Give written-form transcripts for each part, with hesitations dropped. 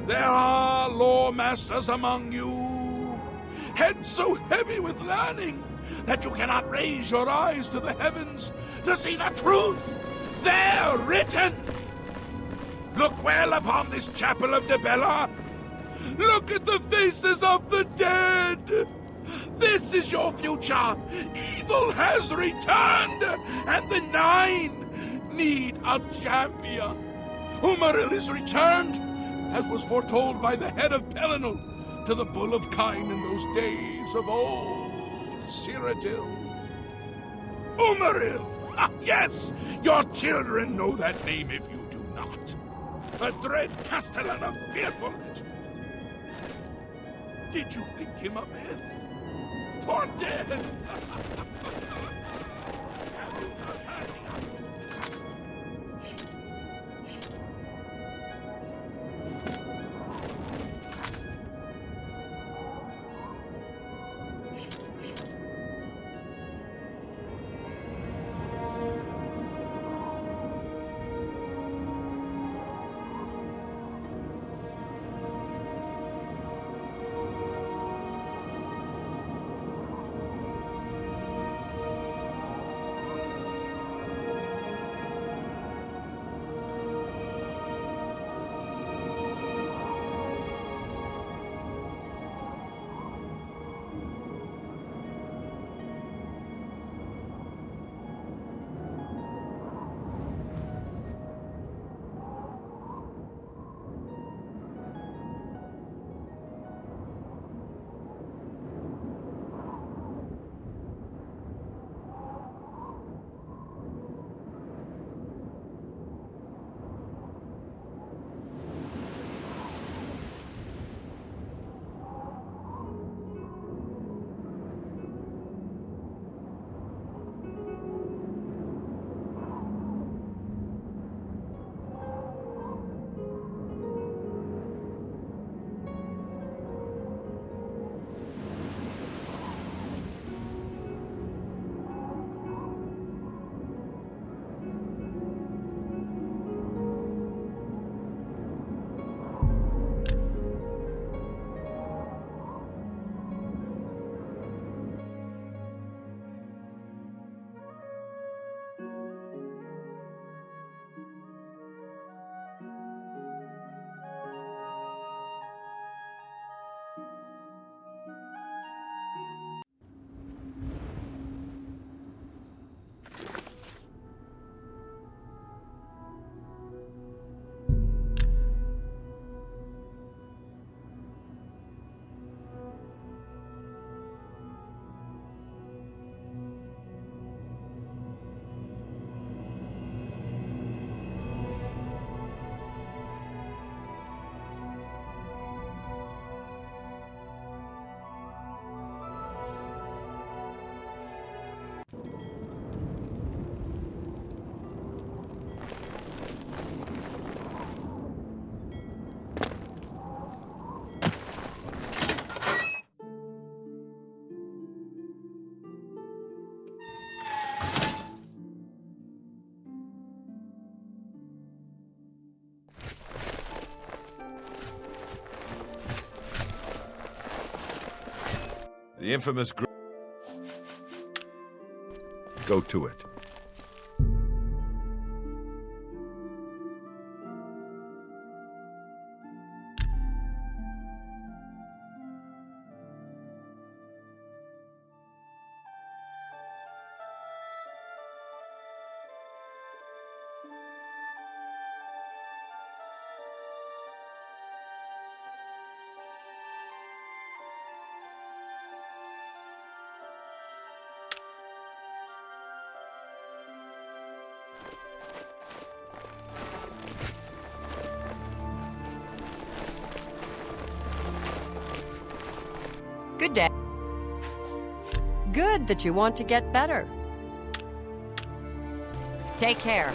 There are lore masters among you, heads so heavy with learning that you cannot raise your eyes to the heavens to see the truth there written. Look well upon this chapel of Debella. Look at the faces of the dead. This is your future. Evil has returned, and the Nine need a champion. Umaril is returned, as was foretold by the head of Pelennor to the Bull of Kine in those days of old. Cyrodiil. Umaril! Yes, your children know that name if you do not. A dread castellan of fearful legend. Did you think him a myth? Or dead? Have you not heard the The infamous Go to it. Good day. Good that you want to get better. Take care.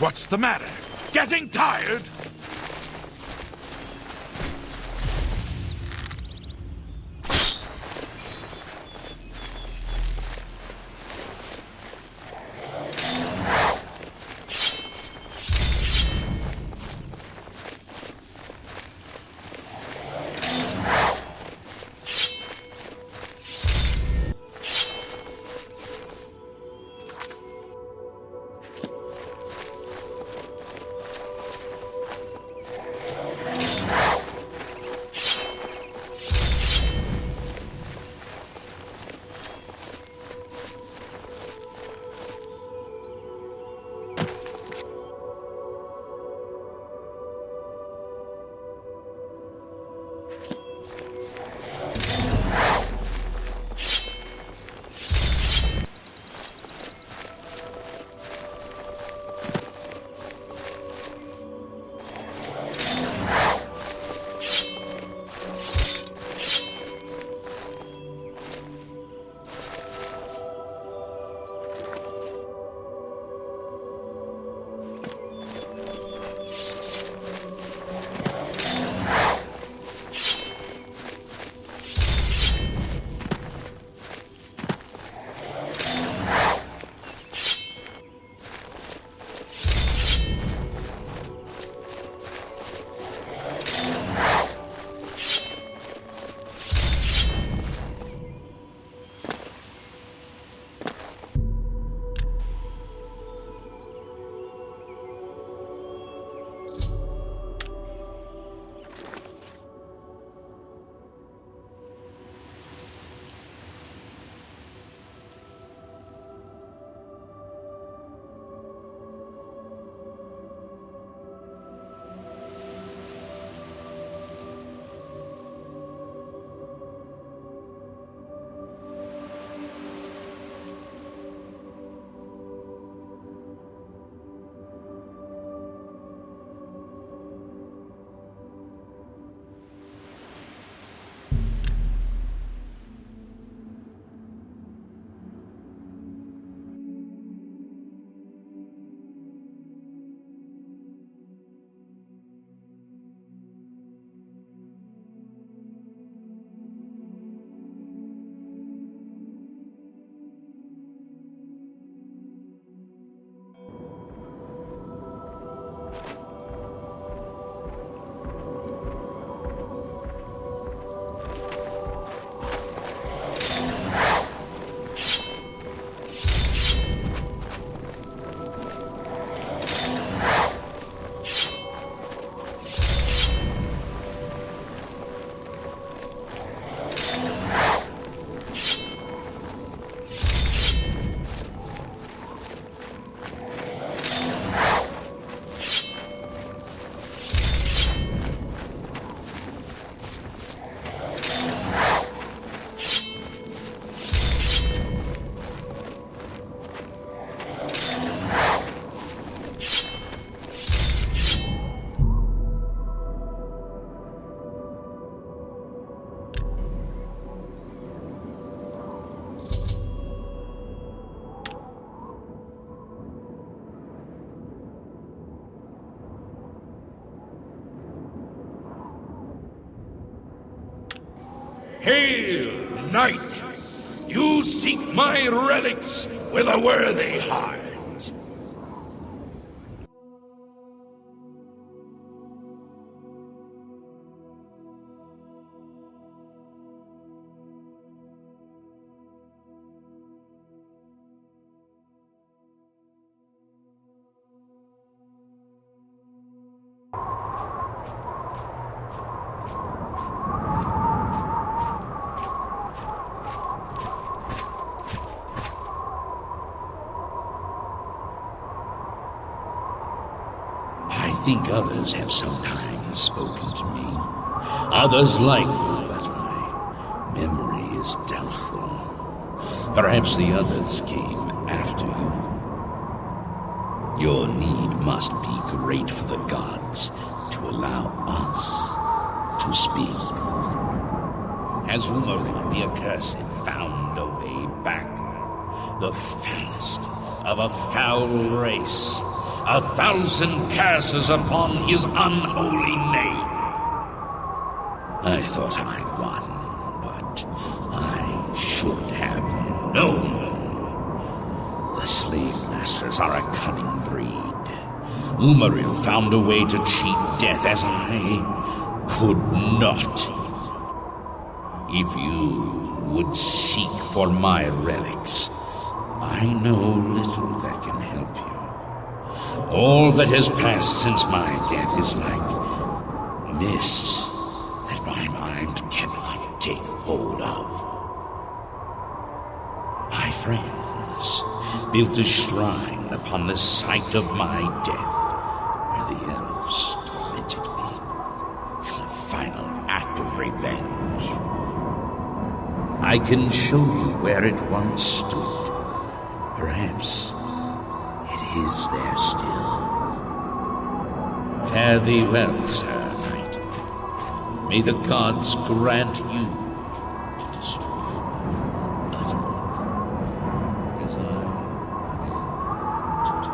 What's the matter? Getting tired? Hail, knight! You seek my relics with a worthy heart. I think others have sometimes spoken to me. Others like you, but my memory is doubtful. Perhaps the others came after you. Your need must be great for the gods to allow us to speak. Has Umarin the Accursed found a way back? The foulest of a foul race, 1,000 curses upon his unholy name. I thought I'd won, but I should have known. The slave masters are a cunning breed. Umaril found a way to cheat death as I could not. If you would seek for my relics, I know little that can help you. All that has passed since my death is like mist that my mind cannot take hold of. My friends built a shrine upon the site of my death, where the elves tormented me in a final act of revenge. I can show you where it once stood. Perhaps it is there still. Fare thee well, Sir Knight. May the gods grant you to destroy utterly, as I will to do.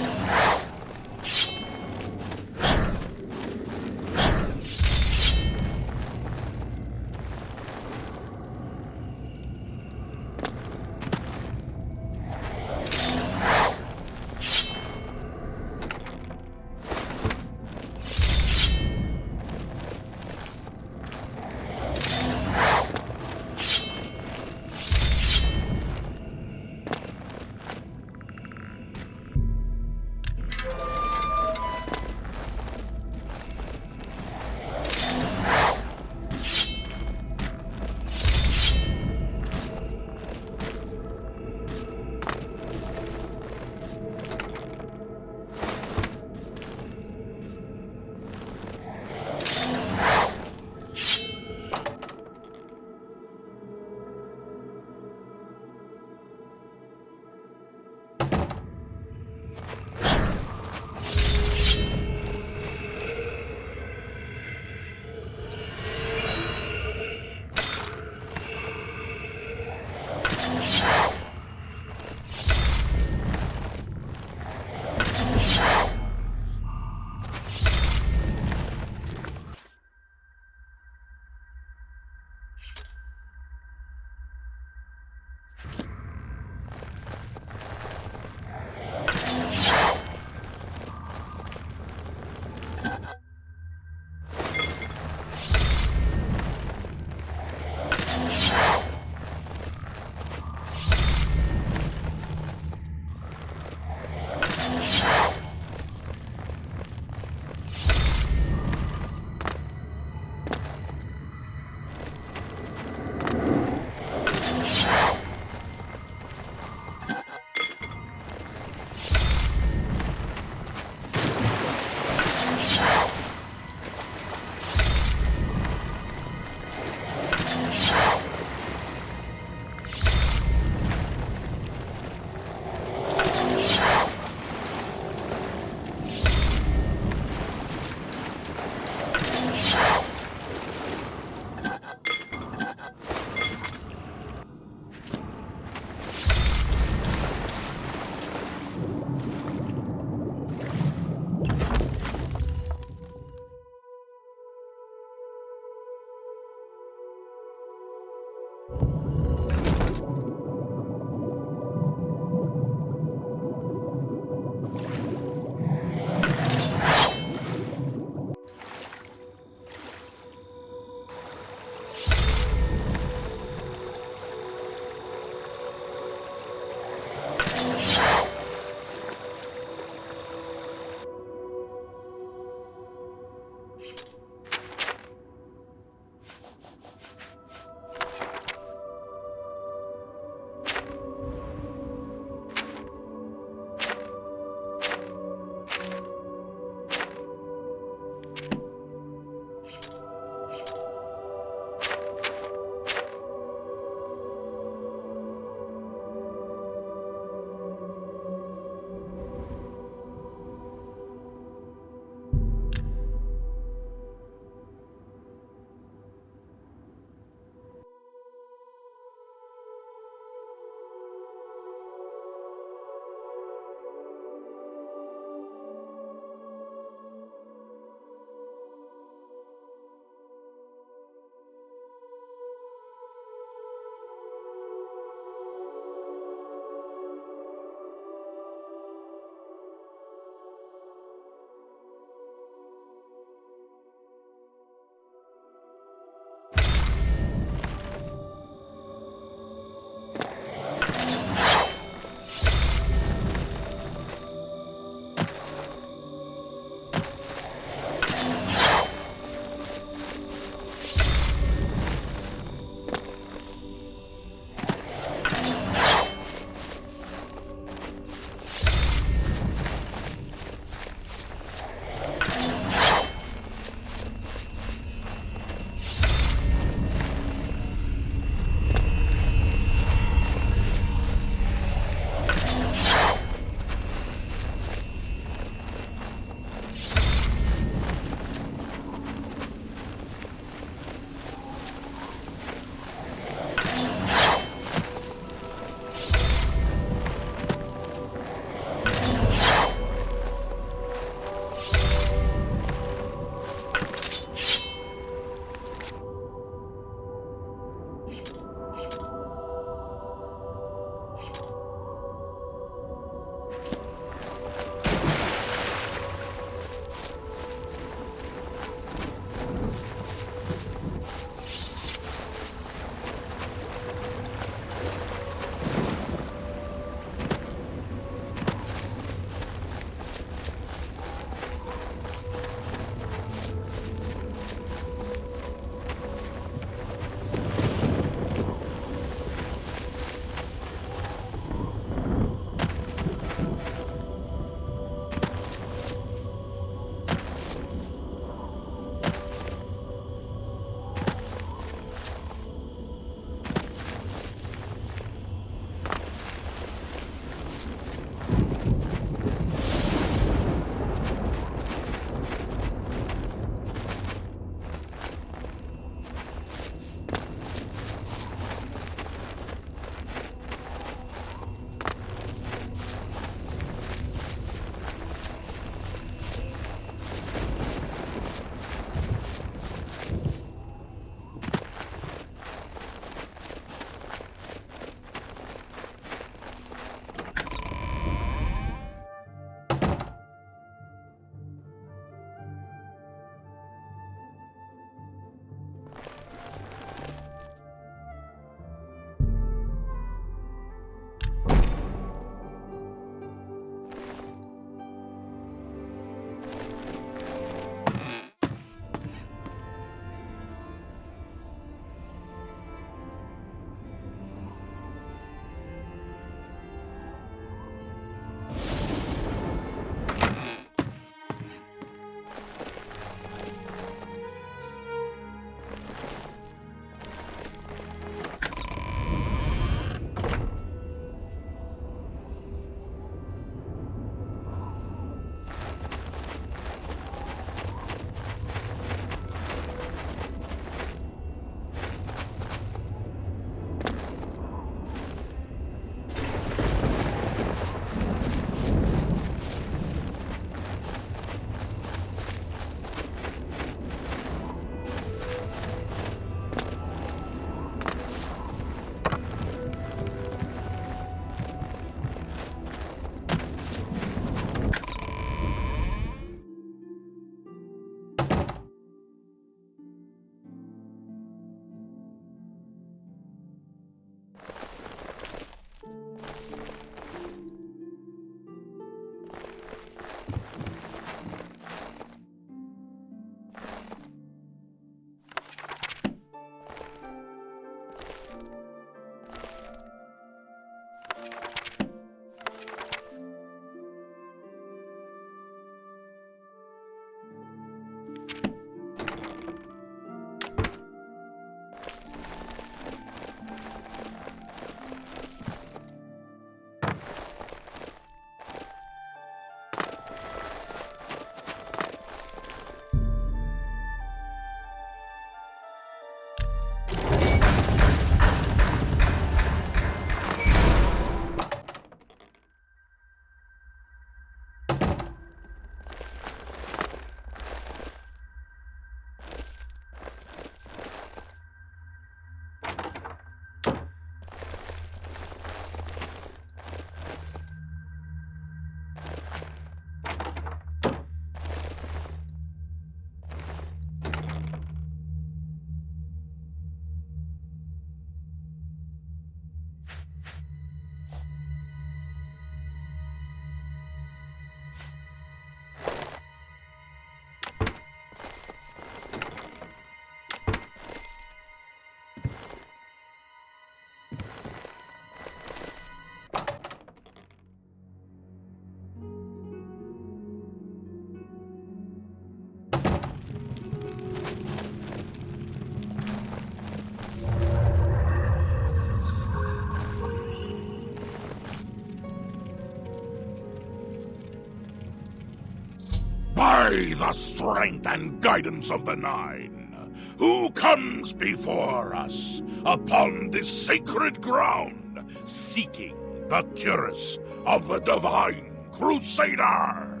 By the strength and guidance of the Nine, who comes before us upon this sacred ground, seeking the cuirass of the Divine Crusader?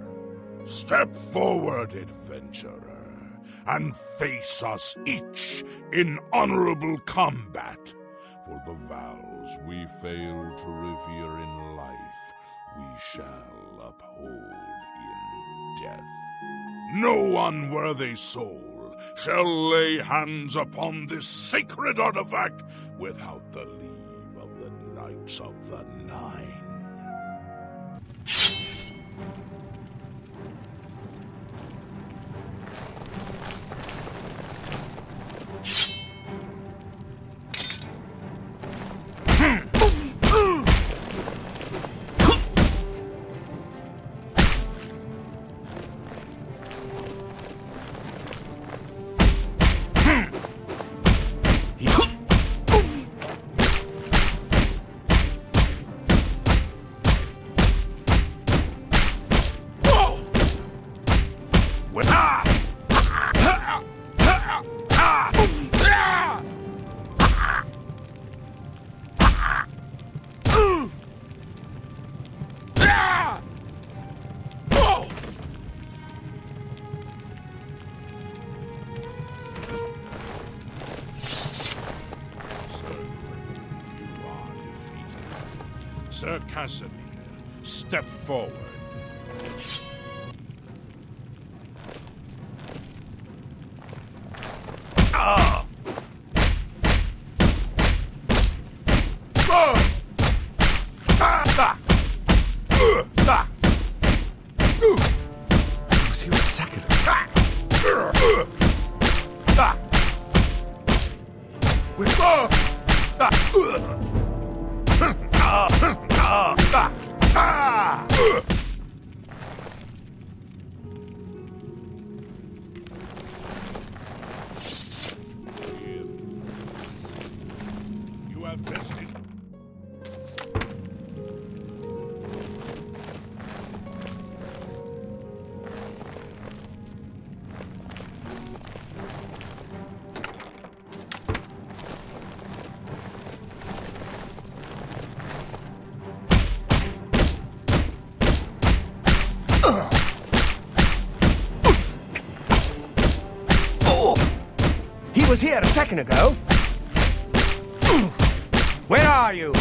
Step forward, adventurer, and face us each in honorable combat. For the vows we fail to revere in life, we shall uphold in death. No unworthy soul shall lay hands upon this sacred artifact without the leave of the Knights of the Nine. Sir Casimir, step forward. Was here a second? You have bested. He was here a second ago. Where are you?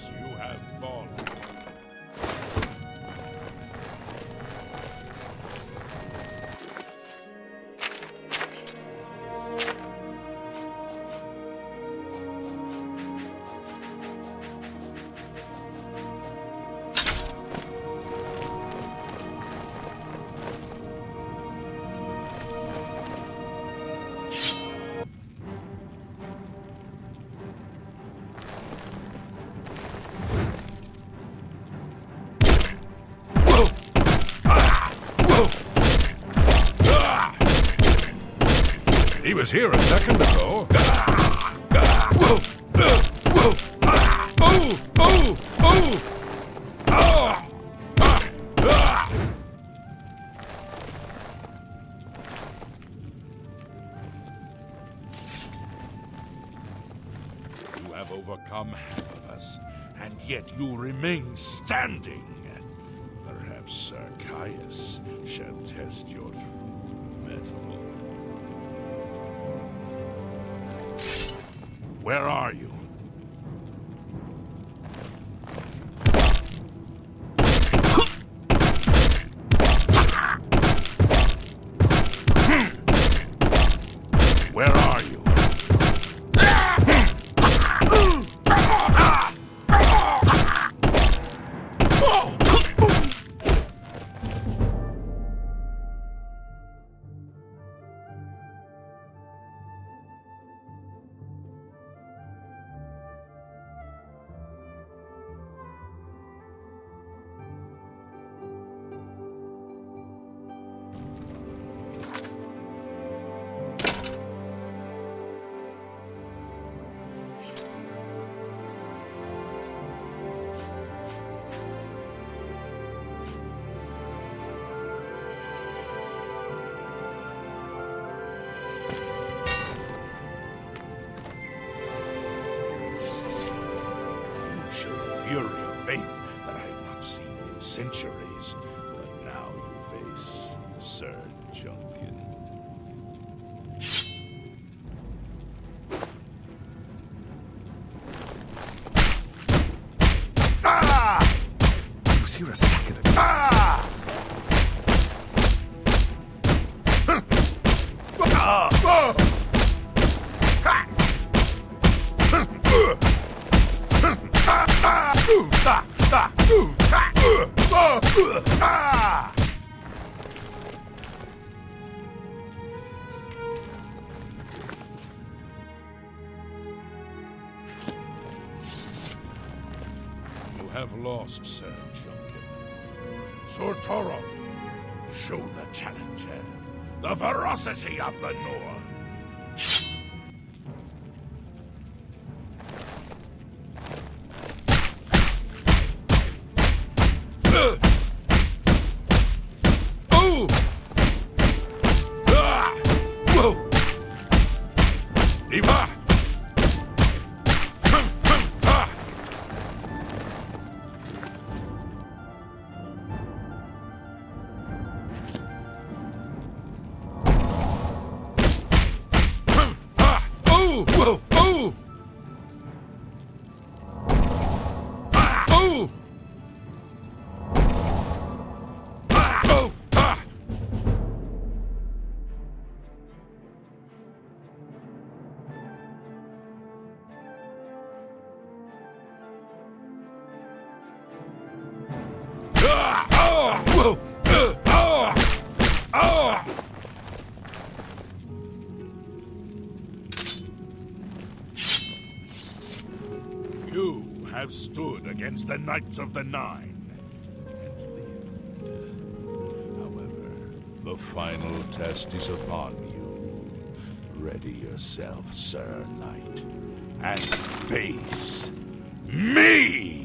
You have fallen. He was here a second ago. overcome half of us, and yet you remain standing. Perhaps Sir Caius shall test your true mettle. Where are you? Where are you? Fury of faith that I have not seen in centuries. But now you face Sir Junkin. Ah! I was here a second ago. Ah! You have lost, Sir Junkin. Sir Torolf, show the challenger the ferocity of the North. You have stood against the Knights of the Nine and lived. However, the final test is upon you. Ready yourself, Sir Knight, and face me!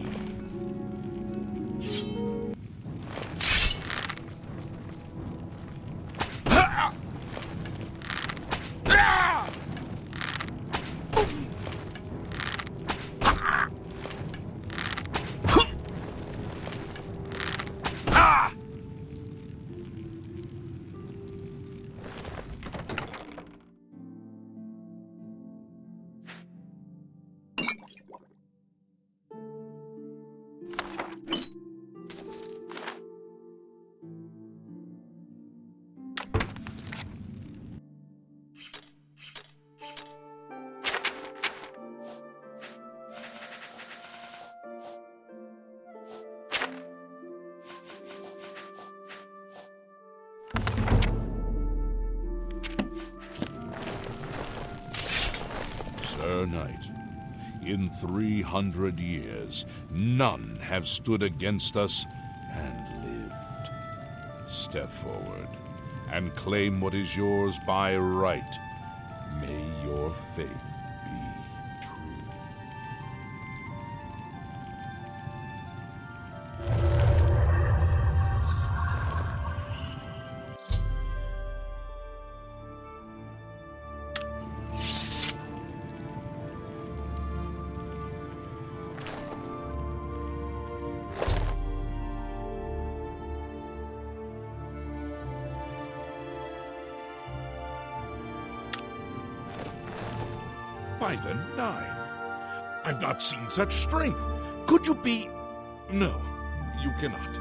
Sir Knight, in 300 years, none have stood against us and lived. Step forward and claim what is yours by right. May your faith be true. By the Nine, I've not seen such strength. Could you be... No, you cannot.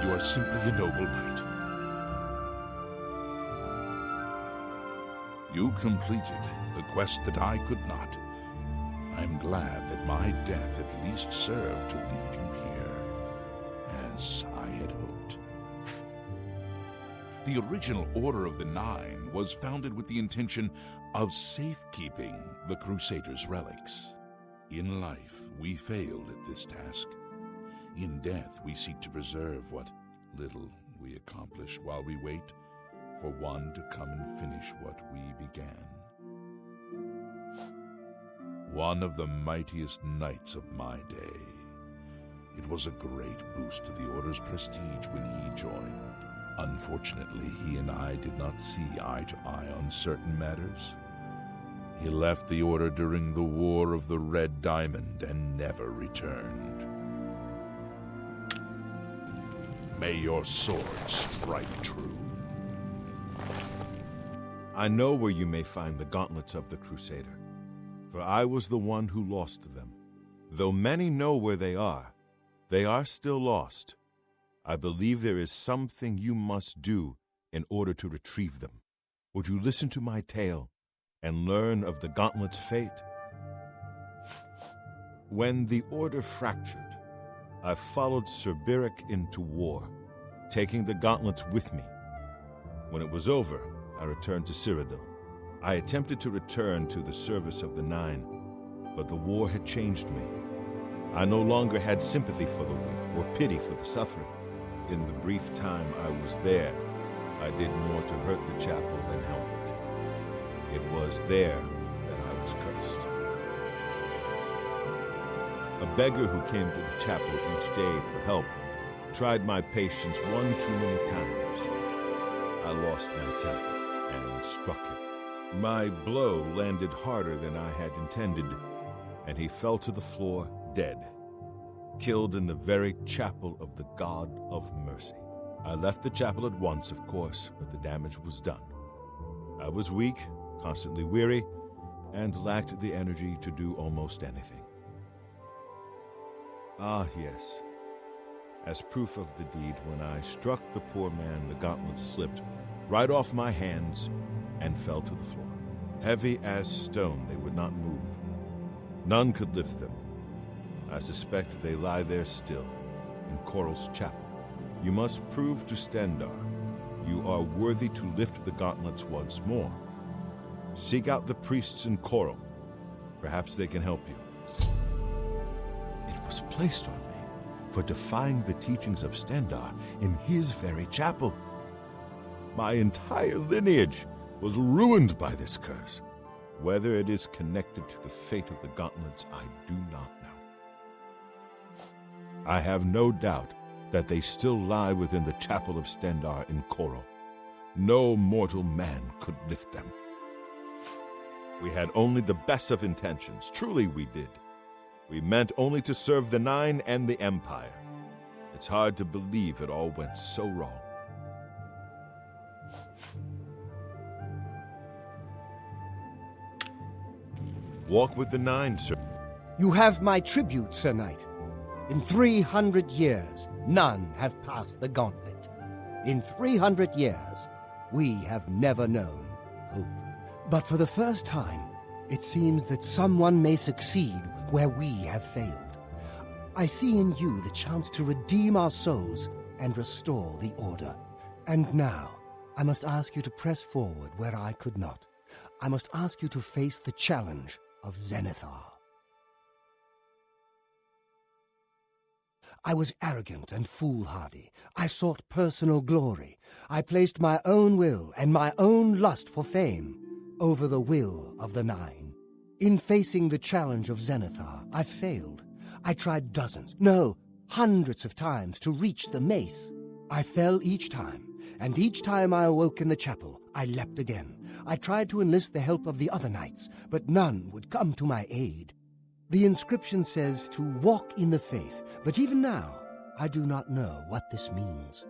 You are simply a noble knight. You completed the quest that I could not. I'm glad that my death at least served to lead you here, as I had hoped. The original Order of the Nine was founded with the intention of safekeeping the Crusaders' relics. In life, we failed at this task. In death, we seek to preserve what little we accomplish while we wait for one to come and finish what we began. One of the mightiest knights of my day. It was a great boost to the Order's prestige when he joined. Unfortunately, he and I did not see eye to eye on certain matters. He left the Order during the War of the Red Diamond and never returned. May your sword strike true. I know where you may find the gauntlets of the Crusader, for I was the one who lost them. Though many know where they are still lost. I believe there is something you must do in order to retrieve them. Would you listen to my tale and learn of the gauntlet's fate? When the Order fractured, I followed Sir Beric into war, taking the gauntlets with me. When it was over, I returned to Cyrodiil. I attempted to return to the service of the Nine, but the war had changed me. I no longer had sympathy for the war or pity for the suffering. In the brief time I was there, I did more to hurt the chapel than help it. It was there that I was cursed. A beggar who came to the chapel each day for help tried my patience one too many times. I lost my temper and struck him. My blow landed harder than I had intended, and he fell to the floor dead, killed in the very chapel of the God of Mercy. I left the chapel at once, of course, but the damage was done. I was weak, constantly weary, and lacked the energy to do almost anything. Ah, yes. As proof of the deed, when I struck the poor man, the gauntlets slipped right off my hands and fell to the floor. Heavy as stone, they would not move. None could lift them. I suspect they lie there still, in Coral's chapel. You must prove to Stendarr you are worthy to lift the gauntlets once more. Seek out the priests in Coral. Perhaps they can help you. It was placed on me for defying the teachings of Stendarr in his very chapel. My entire lineage was ruined by this curse. Whether it is connected to the fate of the gauntlets, I do not know. I have no doubt that they still lie within the chapel of Stendarr in Coral. No mortal man could lift them. We had only the best of intentions. Truly we did. We meant only to serve the Nine and the Empire. It's hard to believe it all went so wrong. Walk with the Nine, sir. You have my tribute, Sir Knight. In 300 years, none have passed the gauntlet. In 300 years, we have never known hope. But for the first time, it seems that someone may succeed where we have failed. I see in you the chance to redeem our souls and restore the Order. And now, I must ask you to press forward where I could not. I must ask you to face the challenge of Zenithar. I was arrogant and foolhardy. I sought personal glory. I placed my own will and my own lust for fame over the will of the Nine. In facing the challenge of Zenithar, I failed. I tried dozens, no, hundreds of times to reach the mace. I fell each time, and each time I awoke in the chapel, I leapt again. I tried to enlist the help of the other knights, but none would come to my aid. The inscription says to walk in the faith, but even now, I do not know what this means.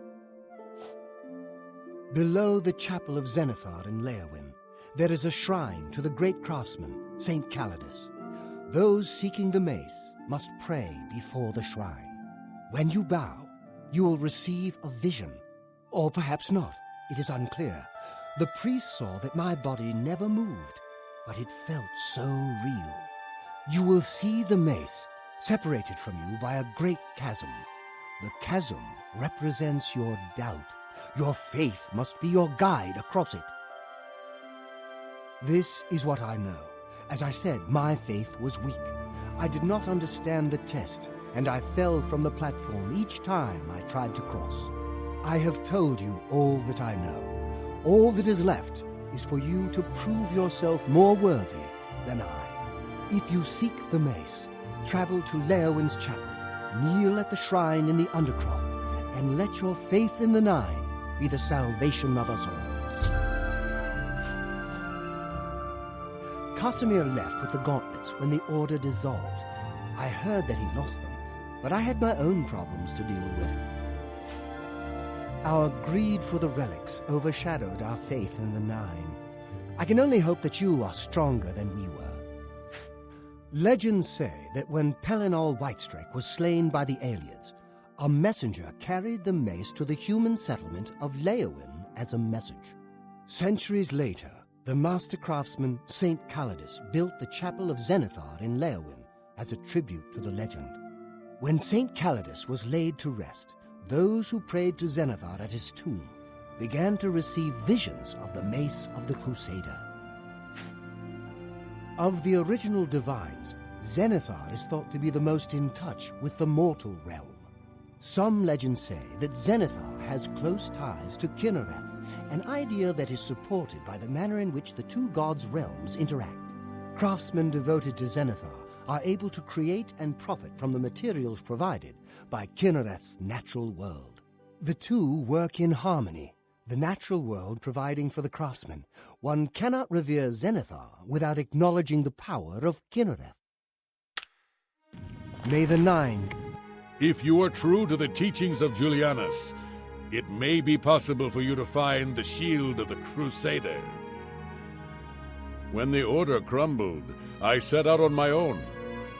Below the chapel of Zenithar in Leowyn, there is a shrine to the great craftsman, Saint Calidus. Those seeking the mace must pray before the shrine. When you bow, you will receive a vision. Or perhaps not, it is unclear. The priest saw that my body never moved, but it felt so real. You will see the mace separated from you by a great chasm. The chasm represents your doubt. Your faith must be your guide across it. This is what I know. As I said, my faith was weak. I did not understand the test, and I fell from the platform each time I tried to cross. I have told you all that I know. All that is left is for you to prove yourself more worthy than I. If you seek the mace, travel to Leowin's chapel, kneel at the shrine in the Undercroft, and let your faith in the Nine be the salvation of us all. Casimir left with the gauntlets when the Order dissolved. I heard that he lost them, but I had my own problems to deal with. Our greed for the relics overshadowed our faith in the Nine. I can only hope that you are stronger than we were. Legends say that when Pelinal Whitestrake was slain by the Aelids, a messenger carried the mace to the human settlement of Leowin as a message. Centuries later, the master craftsman Saint Calidus built the Chapel of Zenithar in Leowin as a tribute to the legend. When Saint Calidus was laid to rest, those who prayed to Zenithar at his tomb began to receive visions of the Mace of the Crusader. Of the original divines, Zenithar is thought to be the most in touch with the mortal realm. Some legends say that Zenithar has close ties to Kinnereth, an idea that is supported by the manner in which the two gods' realms interact. Craftsmen devoted to Zenithar are able to create and profit from the materials provided by Kinnereth's natural world. The two work in harmony, the natural world providing for the craftsman. One cannot revere Zenithar without acknowledging the power of Kinnereth. May the Nine... If you are true to the teachings of Julianus, it may be possible for you to find the shield of the Crusader. When the Order crumbled, I set out on my own.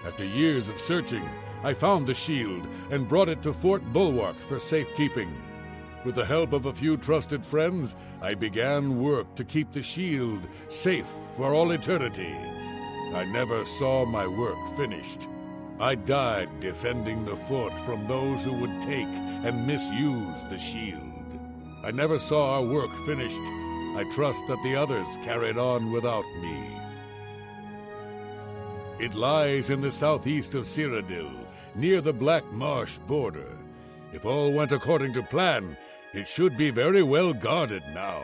After years of searching, I found the shield and brought it to Fort Bulwark for safekeeping. With the help of a few trusted friends, I began work to keep the shield safe for all eternity. I never saw my work finished. I died defending the fort from those who would take and misuse the shield. I never saw our work finished. I trust that the others carried on without me. It lies in the southeast of Cyrodiil, near the Black Marsh border. If all went according to plan, it should be very well guarded now.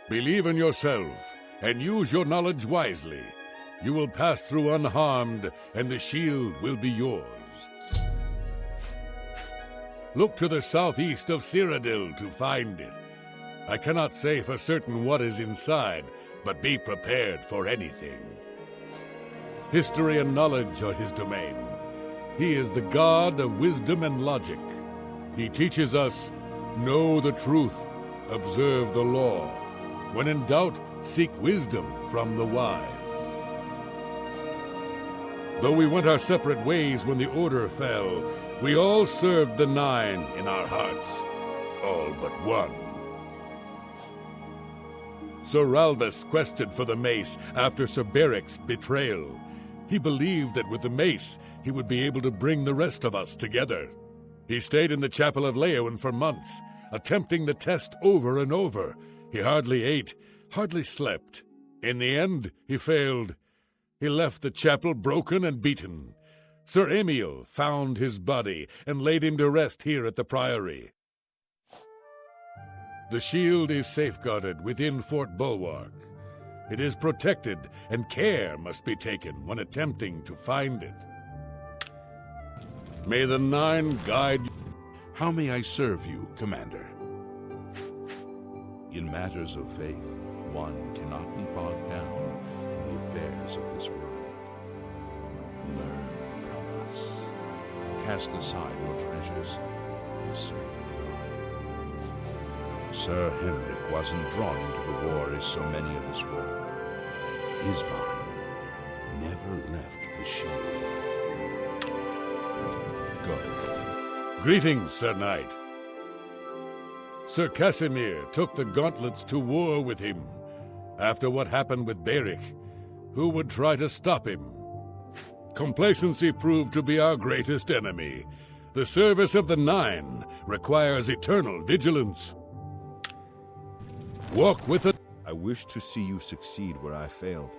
Believe in yourself, and use your knowledge wisely. You will pass through unharmed, and the shield will be yours. Look to the southeast of Cyrodiil to find it. I cannot say for certain what is inside, but be prepared for anything. History and knowledge are his domain. He is the god of wisdom and logic. He teaches us, know the truth, observe the law. When in doubt, seek wisdom from the wise. Though we went our separate ways when the Order fell, we all served the Nine in our hearts. All but one. Sir Ralbus quested for the mace after Sir Beric's betrayal. He believed that with the mace, he would be able to bring the rest of us together. He stayed in the Chapel of Leowin for months, attempting the test over and over. He hardly ate, hardly slept. In the end, he failed. He left the chapel broken and beaten. Sir Emil found his body and laid him to rest here at the Priory. The shield is safeguarded within Fort Bulwark. It is protected, and care must be taken when attempting to find it. May the Nine guide you. How may I serve you, Commander? In matters of faith, one cannot be bogged down in the affairs of this world. Learn from us. Cast aside your treasures and serve the Nine. Sir Henrik wasn't drawn into the war as so many of us were. his mind never left the shield. Go. Greetings, Sir Knight. Sir Casimir took the gauntlets to war with him after what happened with Beric. Who would try to stop him? Complacency proved to be our greatest enemy. The service of the Nine requires eternal vigilance. Walk with it. I wish to see you succeed where I failed.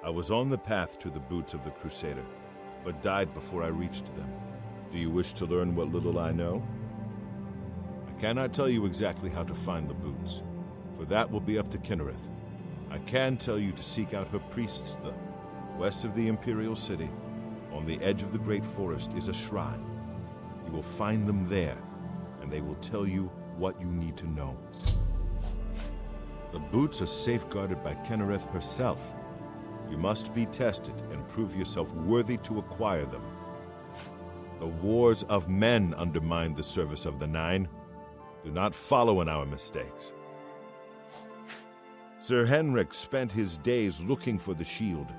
I was on the path to the boots of the Crusader, but died before I reached them. Do you wish to learn what little I know? I cannot tell you exactly how to find the boots, for that will be up to Kinnereth. I can tell you to seek out her priests, though. West of the Imperial City, on the edge of the Great Forest, is a shrine. You will find them there, and they will tell you what you need to know. The boots are safeguarded by Kinnereth herself. You must be tested and prove yourself worthy to acquire them. The wars of men undermined the service of the Nine. Do not follow in our mistakes. Sir Henrik spent his days looking for the shield.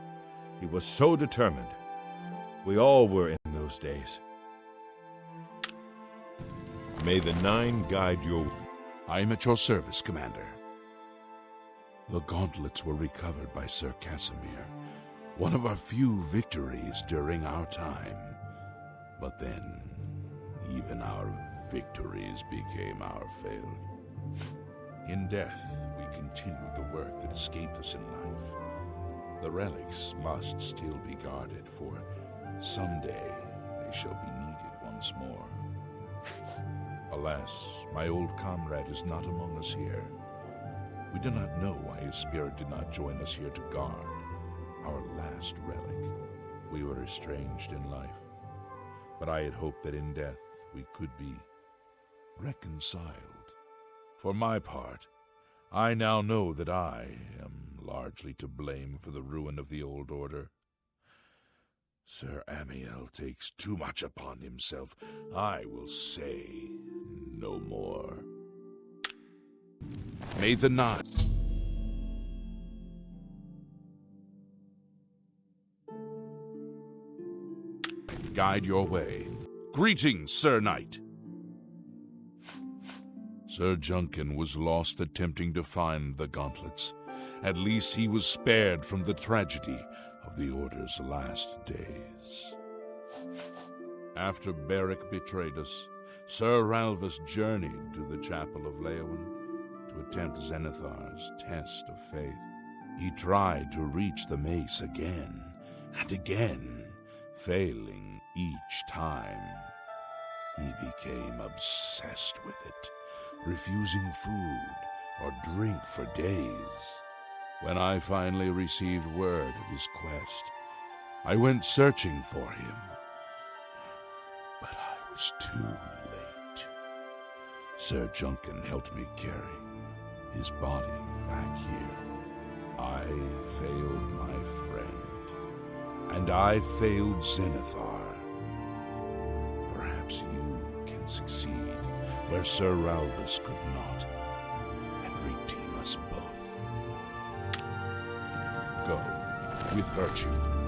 He was so determined. We all were in those days. May the Nine guide your... I am at your service, Commander. The gauntlets were recovered by Sir Casimir, one of our few victories during our time. But then, even our victories became our failure. In death, we continued the work that escaped us in life. The relics must still be guarded, for someday they shall be needed once more. Alas, my old comrade is not among us here. We do not know why his spirit did not join us here to guard our last relic. We were estranged in life, but I had hoped that in death we could be reconciled. For my part, I now know that I am largely to blame for the ruin of the old order. Sir Amiel takes too much upon himself. I will say no more. May the Nine guide your way. Greetings, Sir Knight. Sir Junkin was lost attempting to find the gauntlets. At least he was spared from the tragedy of the Order's last days. After Beric betrayed us, Sir Ralvus journeyed to the chapel of Leowen to attempt Zenithar's test of faith. He tried to reach the mace again and again, failing each time. He became obsessed with it, refusing food or drink for days. When I finally received word of his quest, I went searching for him. But I was too late. Sir Junkin helped me carry his body back here. I failed my friend, and I failed Zenithar. Perhaps you can succeed where Sir Ralvus could not, and redeem us both. Go with virtue.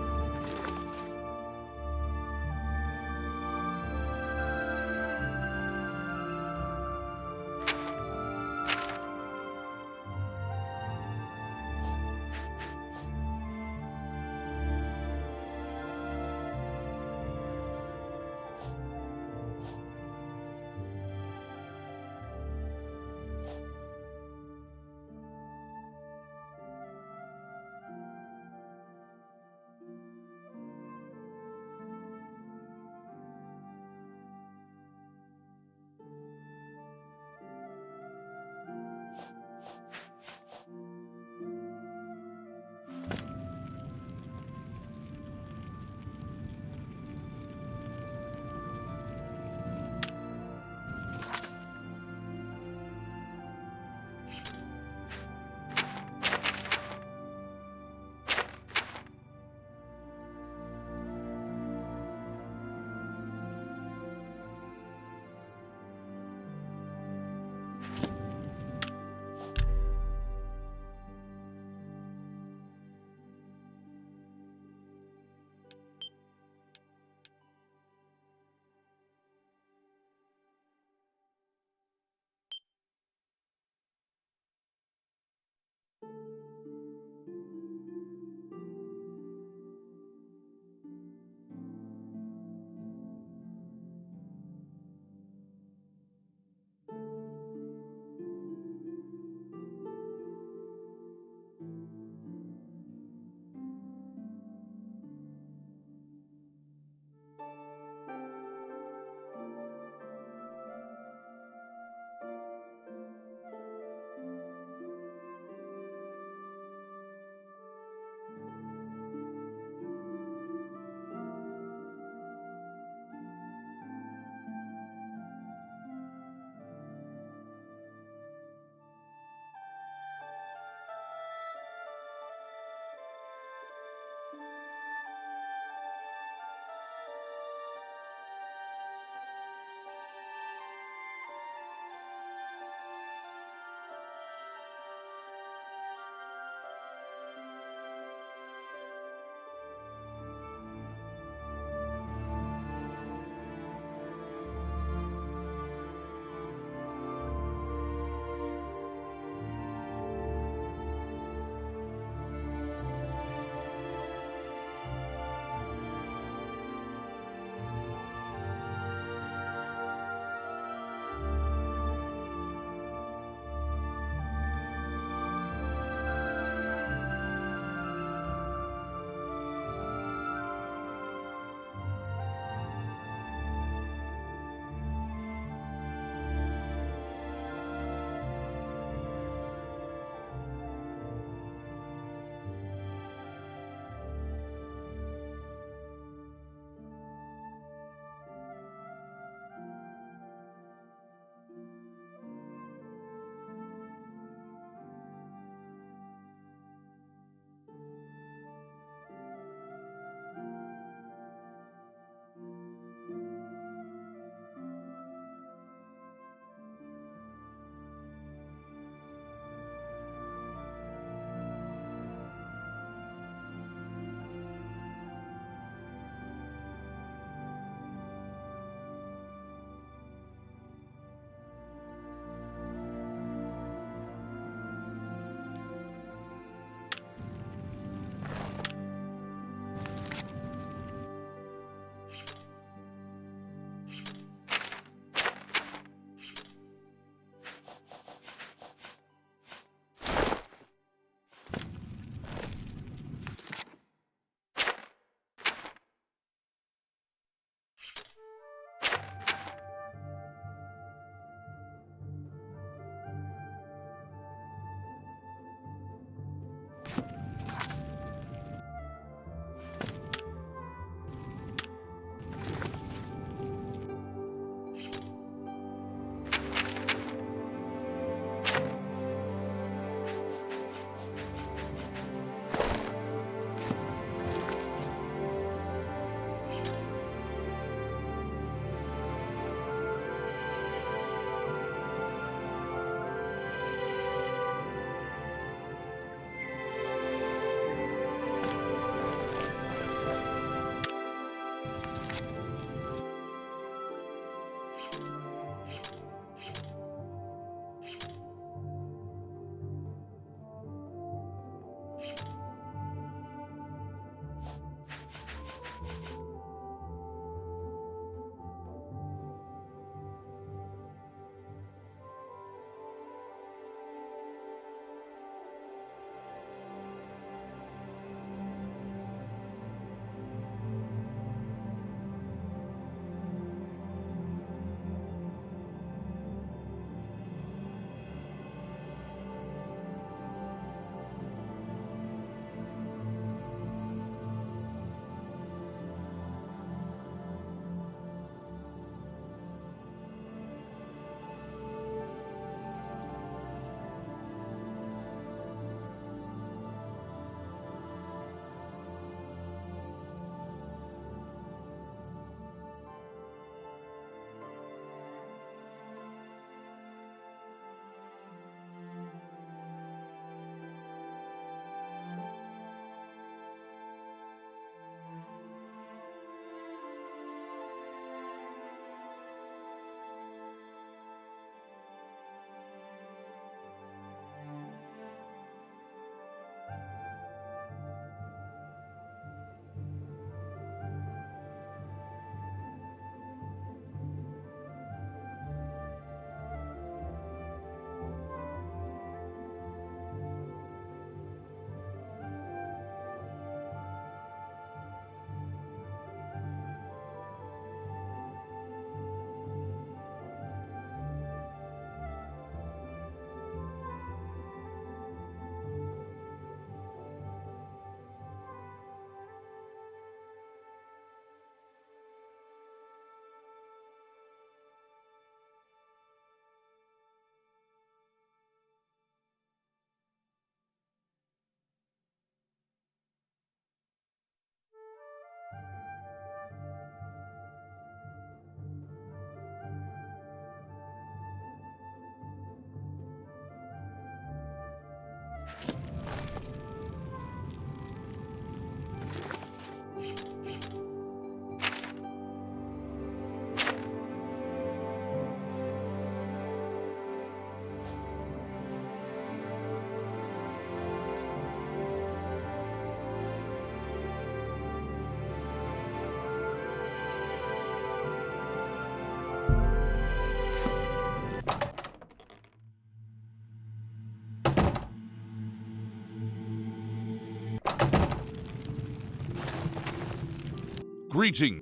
Greeting!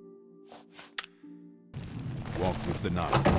Walk with the Nine.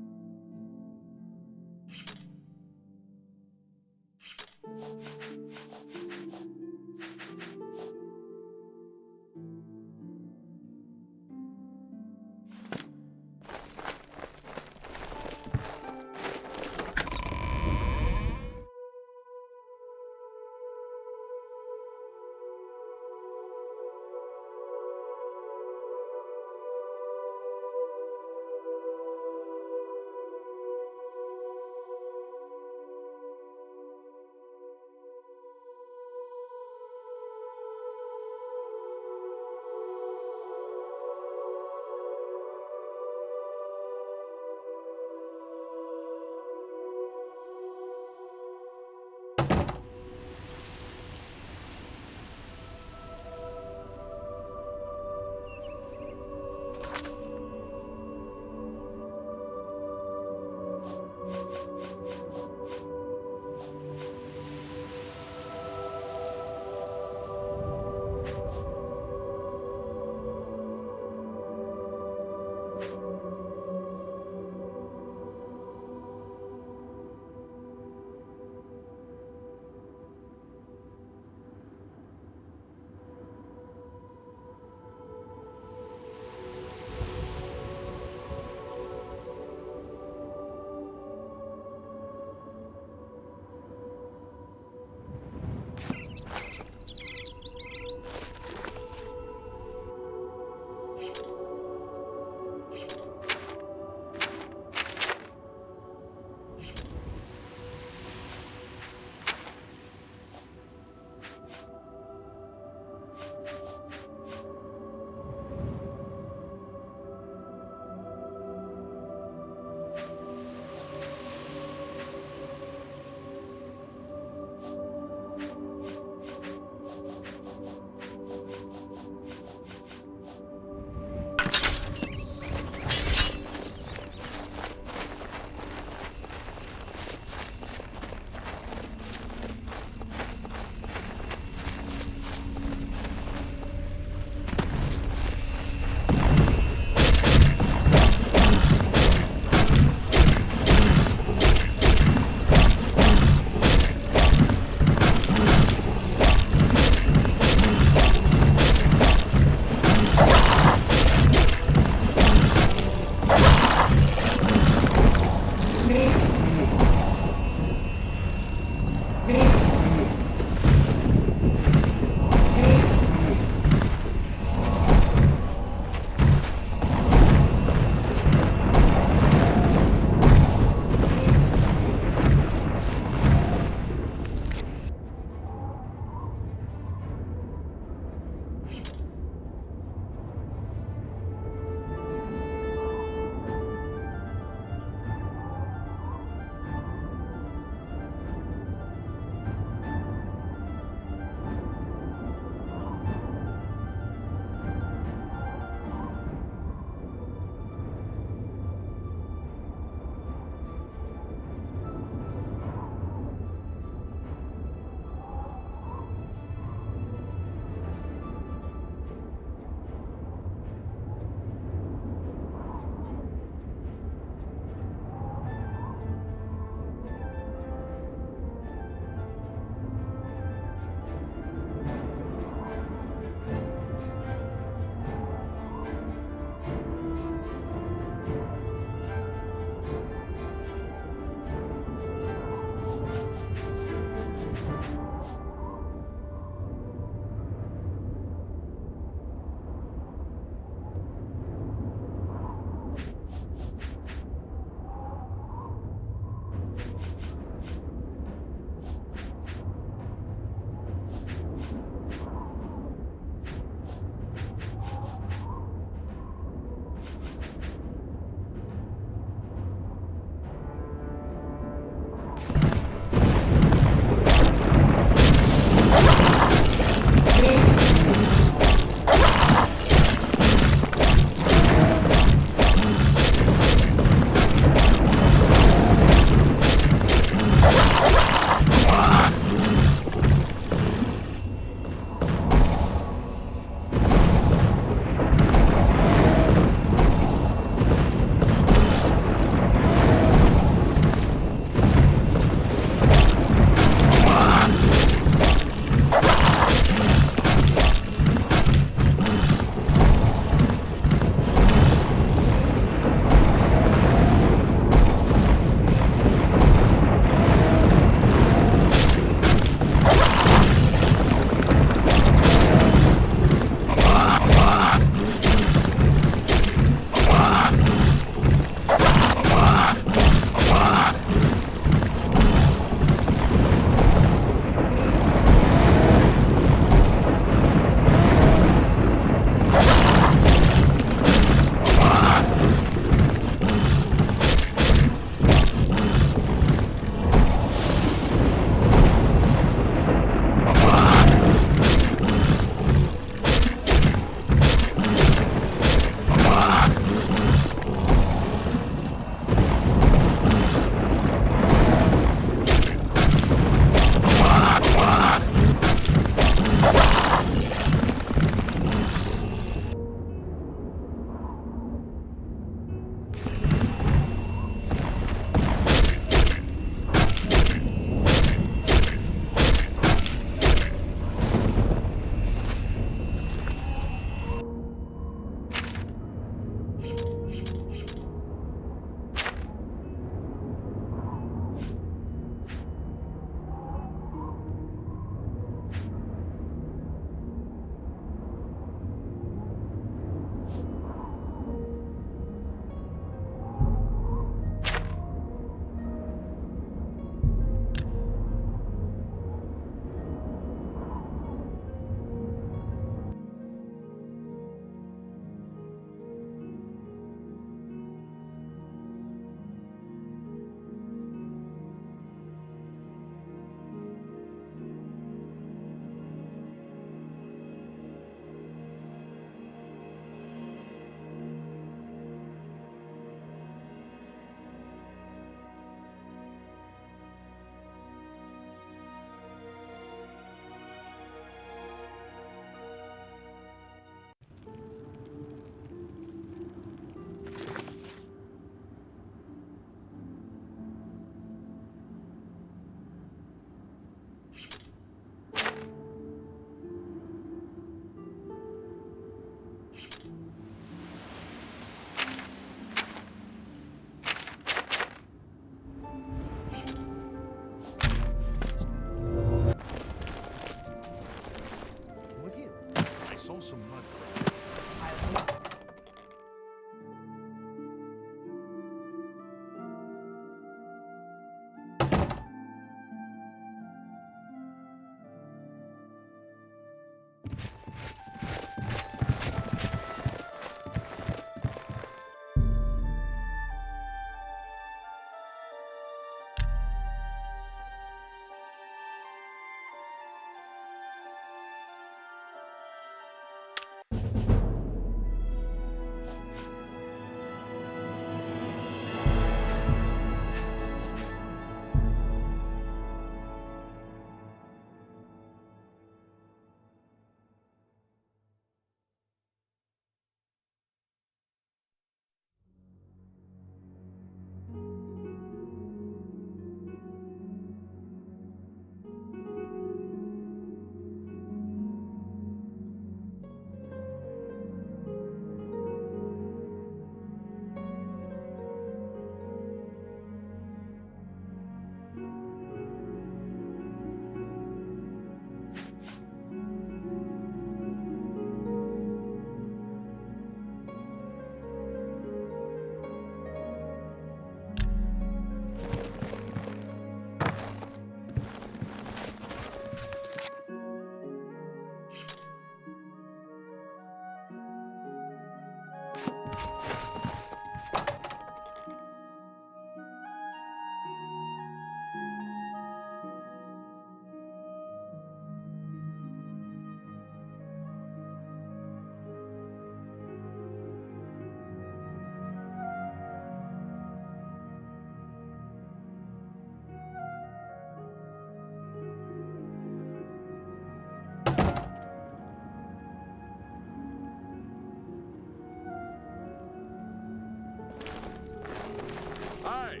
Hi.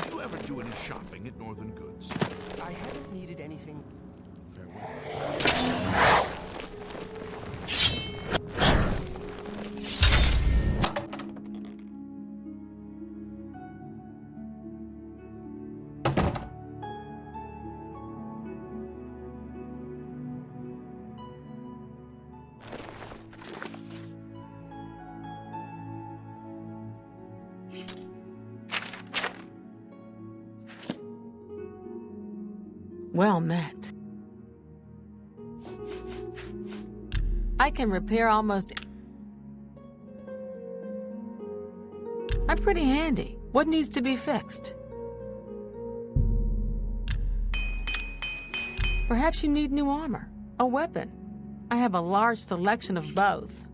Do you ever do any shopping at Northern Goods? I haven't needed anything. Farewell. Well met. I can repair almost... I'm pretty handy. What needs to be fixed? Perhaps you need new armor, a weapon. I have a large selection of both.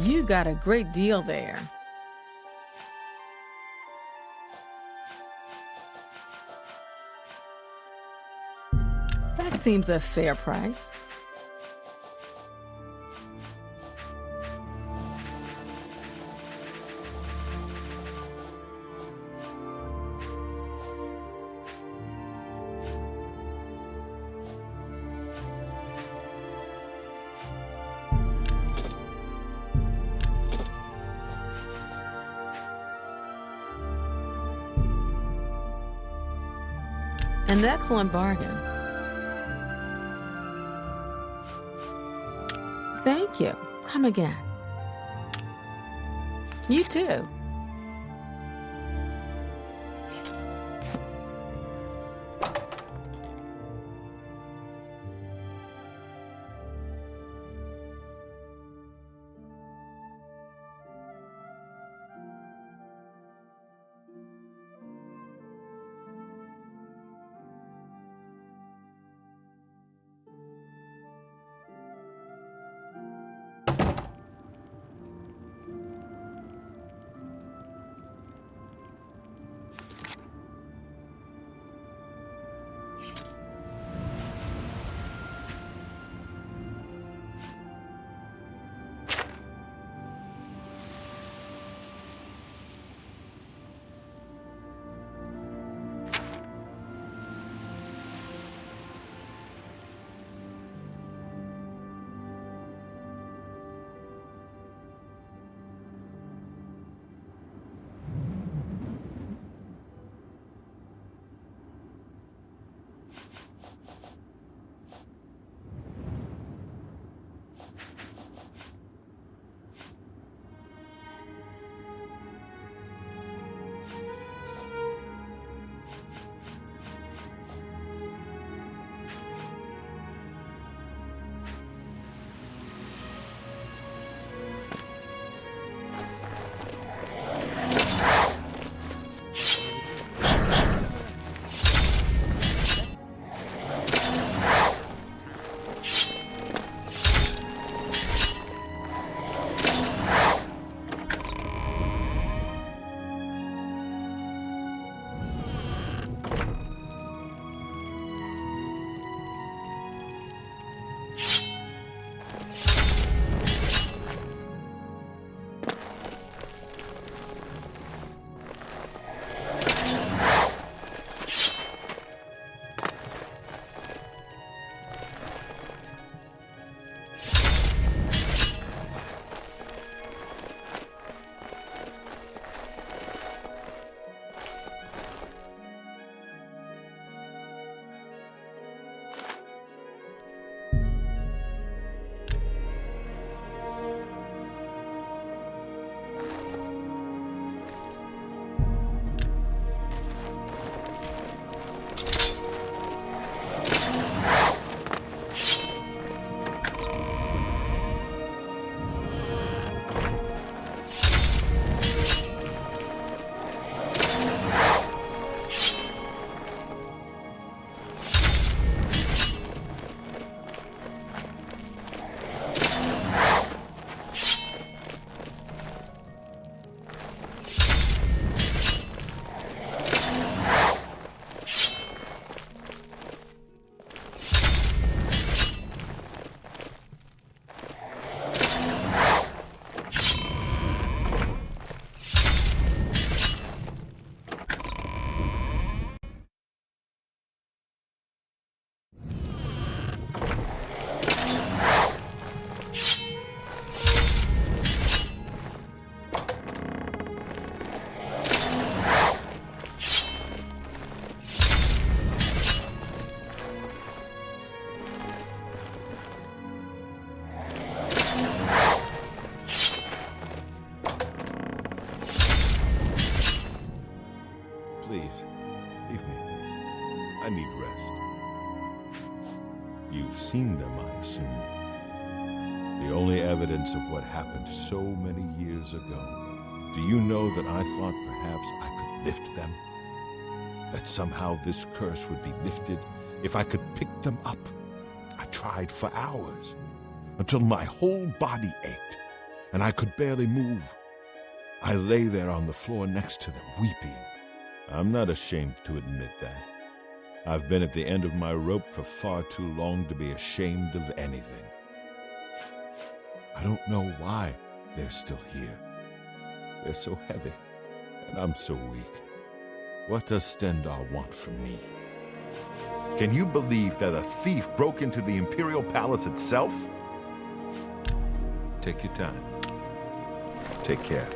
You got a great deal there. That seems a fair price. An excellent bargain. Thank you. Come again. You too. Please, leave me. I need rest. You've seen them, I assume. The only evidence of what happened so many years ago. Do you know that I thought perhaps I could lift them? That somehow this curse would be lifted if I could pick them up? I tried for hours, until my whole body ached, and I could barely move. I lay there on the floor next to them, weeping. I'm not ashamed to admit that. I've been at the end of my rope for far too long to be ashamed of anything. I don't know why they're still here. They're so heavy, and I'm so weak. What does Stendar want from me? Can you believe that a thief broke into the Imperial Palace itself? Take your time. Take care.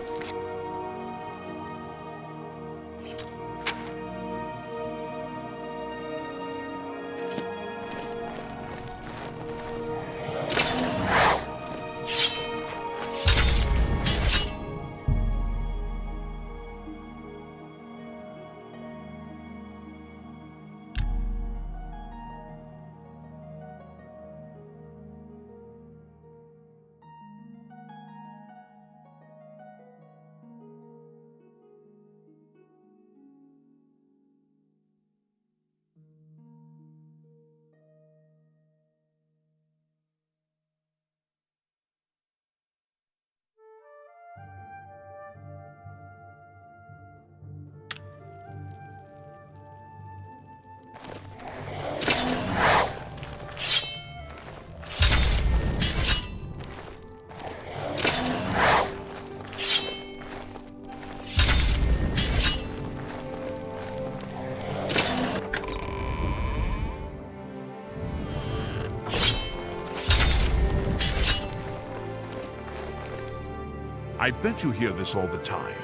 I'd bet you hear this all the time.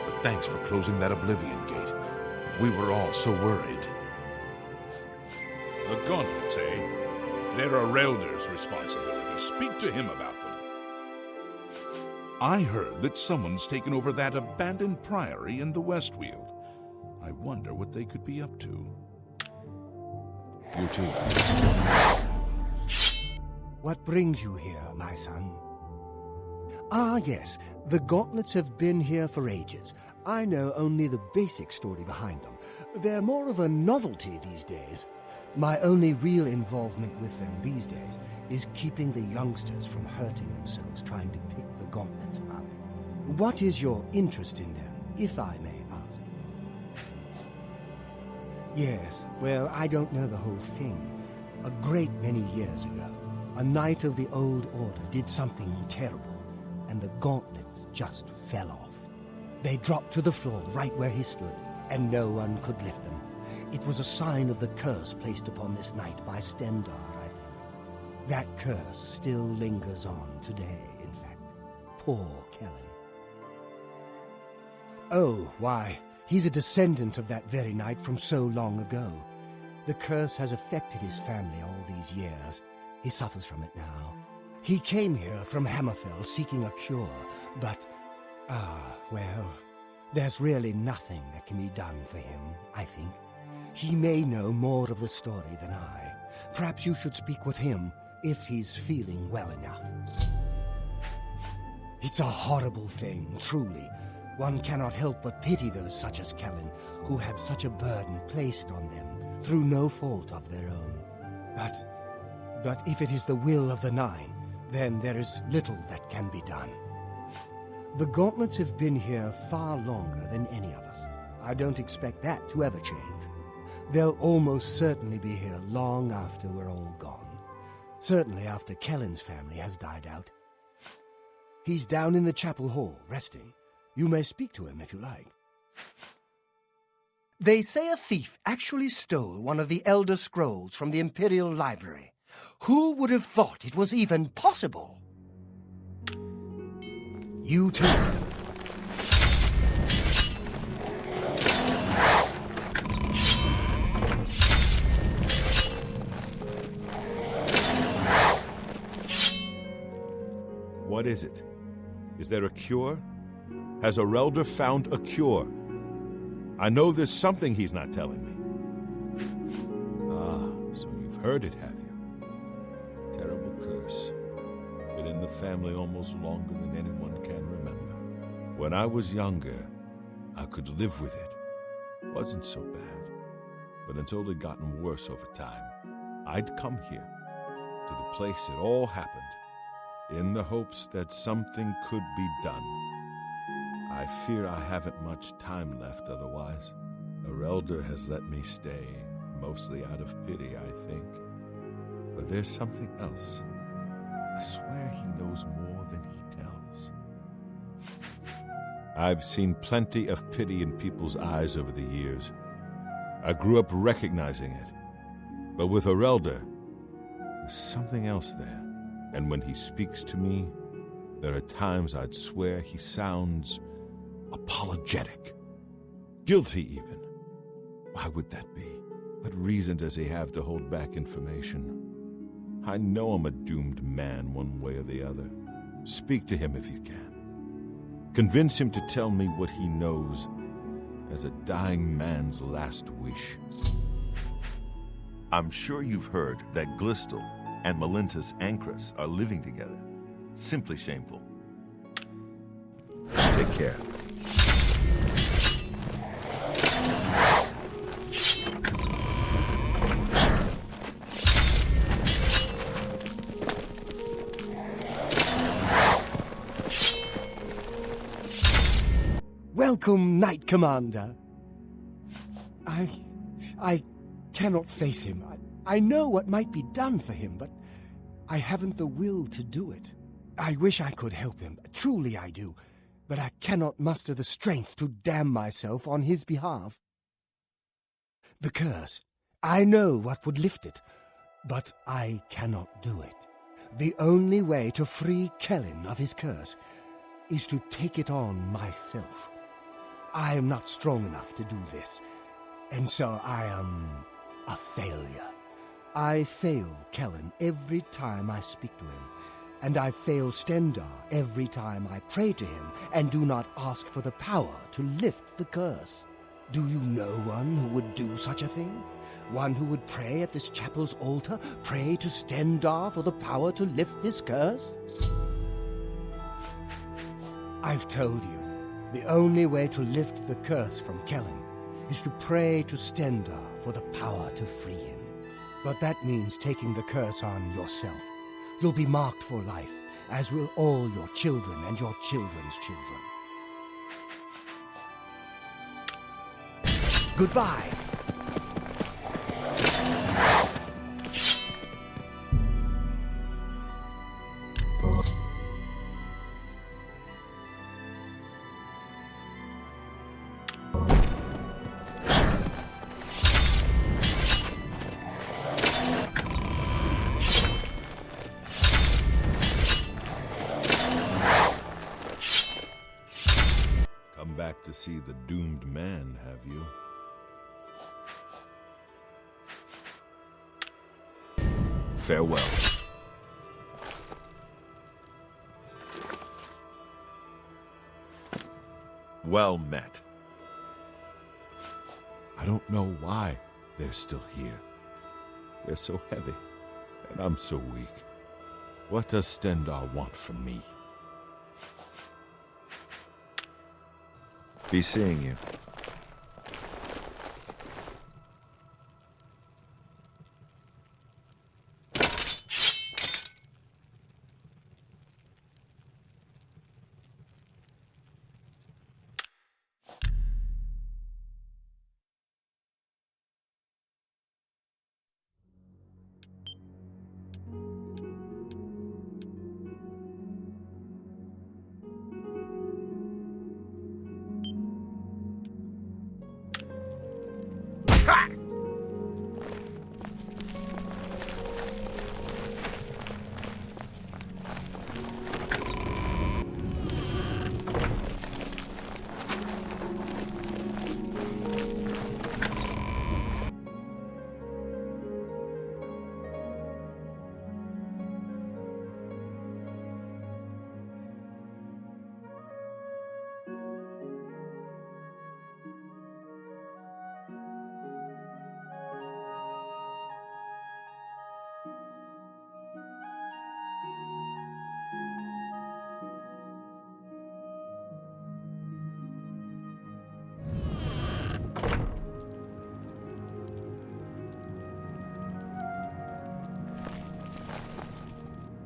But thanks for closing that Oblivion gate. We were all so worried. The gauntlets, eh? They're Relder's responsibility. Speak to him about them. I heard that someone's taken over that abandoned priory in the Westweald. I wonder what they could be up to. You too. What brings you here, my son? Ah, yes, the gauntlets have been here for ages. I know only the basic story behind them. They're more of a novelty these days. My only real involvement with them these days is keeping the youngsters from hurting themselves trying to pick the gauntlets up. What is your interest in them, if I may ask? Yes, well, I don't know the whole thing. A great many years ago, a knight of the Old Order did something terrible, and the gauntlets just fell off. They dropped to the floor right where he stood, and no one could lift them. It was a sign of the curse placed upon this knight by Stendar, I think. That curse still lingers on today, in fact. Poor Kellen. Oh, why, he's a descendant of that very knight from so long ago. The curse has affected his family all these years. He suffers from it now. He came here from Hammerfell seeking a cure, but, well, there's really nothing that can be done for him, I think. He may know more of the story than I. Perhaps you should speak with him if he's feeling well enough. It's a horrible thing, truly. One cannot help but pity those such as Kellen, who have such a burden placed on them through no fault of their own. But if it is the will of the Nine, then there is little that can be done. The gauntlets have been here far longer than any of us. I don't expect that to ever change. They'll almost certainly be here long after we're all gone. Certainly after Kellen's family has died out. He's down in the chapel hall, resting. You may speak to him if you like. They say a thief actually stole one of the Elder Scrolls from the Imperial Library. Who would have thought it was even possible? You too. What is it? Is there a cure? Has Relder found a cure? I know there's something he's not telling me. Ah, so you've heard it, have you? Terrible curse. Been in the family almost longer than anyone can remember. When I was younger, I could live with it. Wasn't so bad. But until it gotten worse over time, I'd come here, to the place it all happened, in the hopes that something could be done. I fear I haven't much time left otherwise. Relder has let me stay, mostly out of pity, I think. But there's something else. I swear he knows more than he tells. I've seen plenty of pity in people's eyes over the years. I grew up recognizing it. But with Relder, there's something else there. And when he speaks to me, there are times I'd swear he sounds apologetic. Guilty, even. Why would that be? What reason does he have to hold back information? I know I'm a doomed man one way or the other. Speak to him if you can. Convince him to tell me what he knows as a dying man's last wish. I'm sure you've heard that Glistel and Melintus Ancrus are living together. Simply shameful. Take care. Welcome, Knight Commander. I cannot face him. I know what might be done for him, but I haven't the will to do it. I wish I could help him. Truly I do. But I cannot muster the strength to damn myself on his behalf. The curse. I know what would lift it, but I cannot do it. The only way to free Kellen of his curse is to take it on myself. I am not strong enough to do this, and so I am a failure. I fail Kellen every time I speak to him, and I fail Stendar every time I pray to him and do not ask for the power to lift the curse. Do you know one who would do such a thing? One who would pray at this chapel's altar, pray to Stendar for the power to lift this curse? I've told you, the only way to lift the curse from Kellen is to pray to Stendar for the power to free him. But that means taking the curse on yourself. You'll be marked for life, as will all your children and your children's children. Goodbye. Come back to see the doomed man, have you? Farewell. Well met. I don't know why they're still here. They're so heavy, and I'm so weak. What does Stendar want from me? Be seeing you.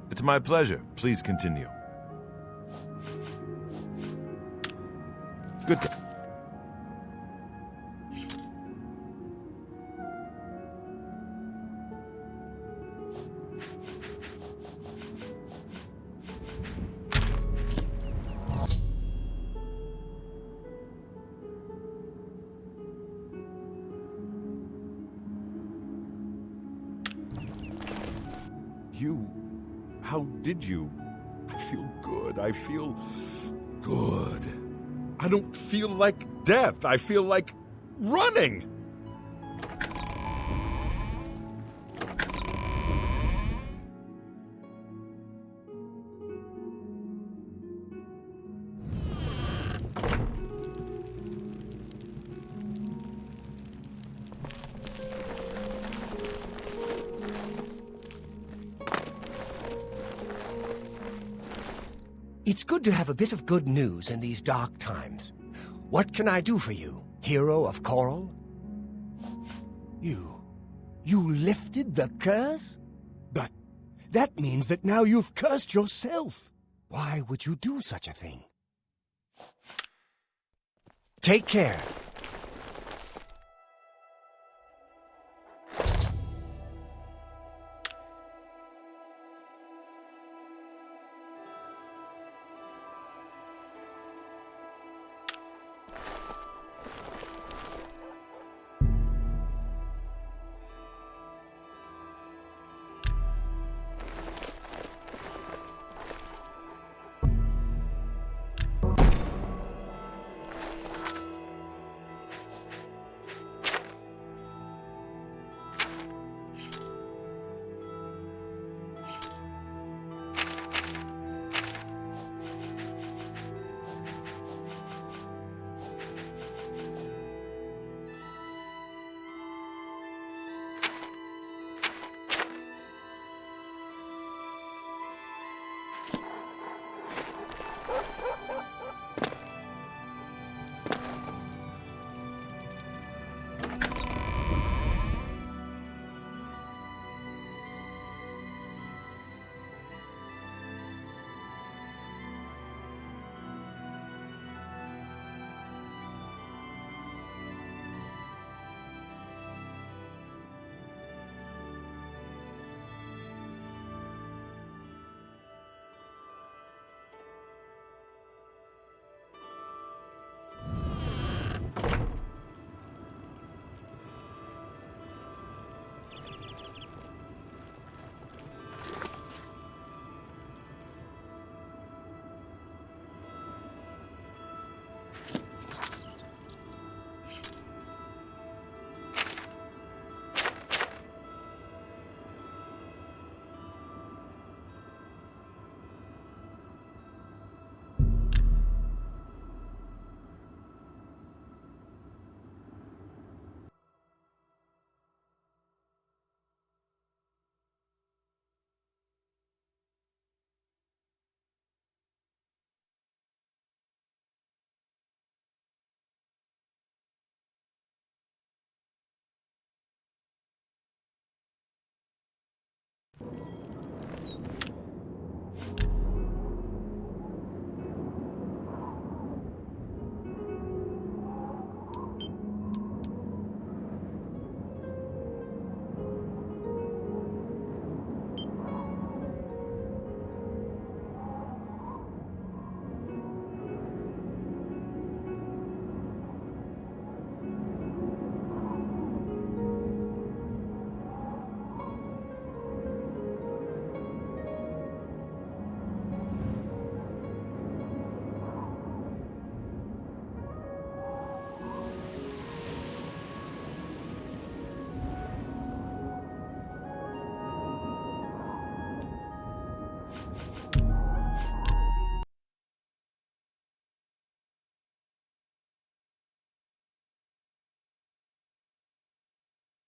It's my pleasure. Please continue. Good day. How did you? I feel good. I feel good. I don't feel like death. I feel like running. It's good to have a bit of good news in these dark times. What can I do for you, hero of Coral? You lifted the curse? But that means that now you've cursed yourself. Why would you do such a thing? Take care.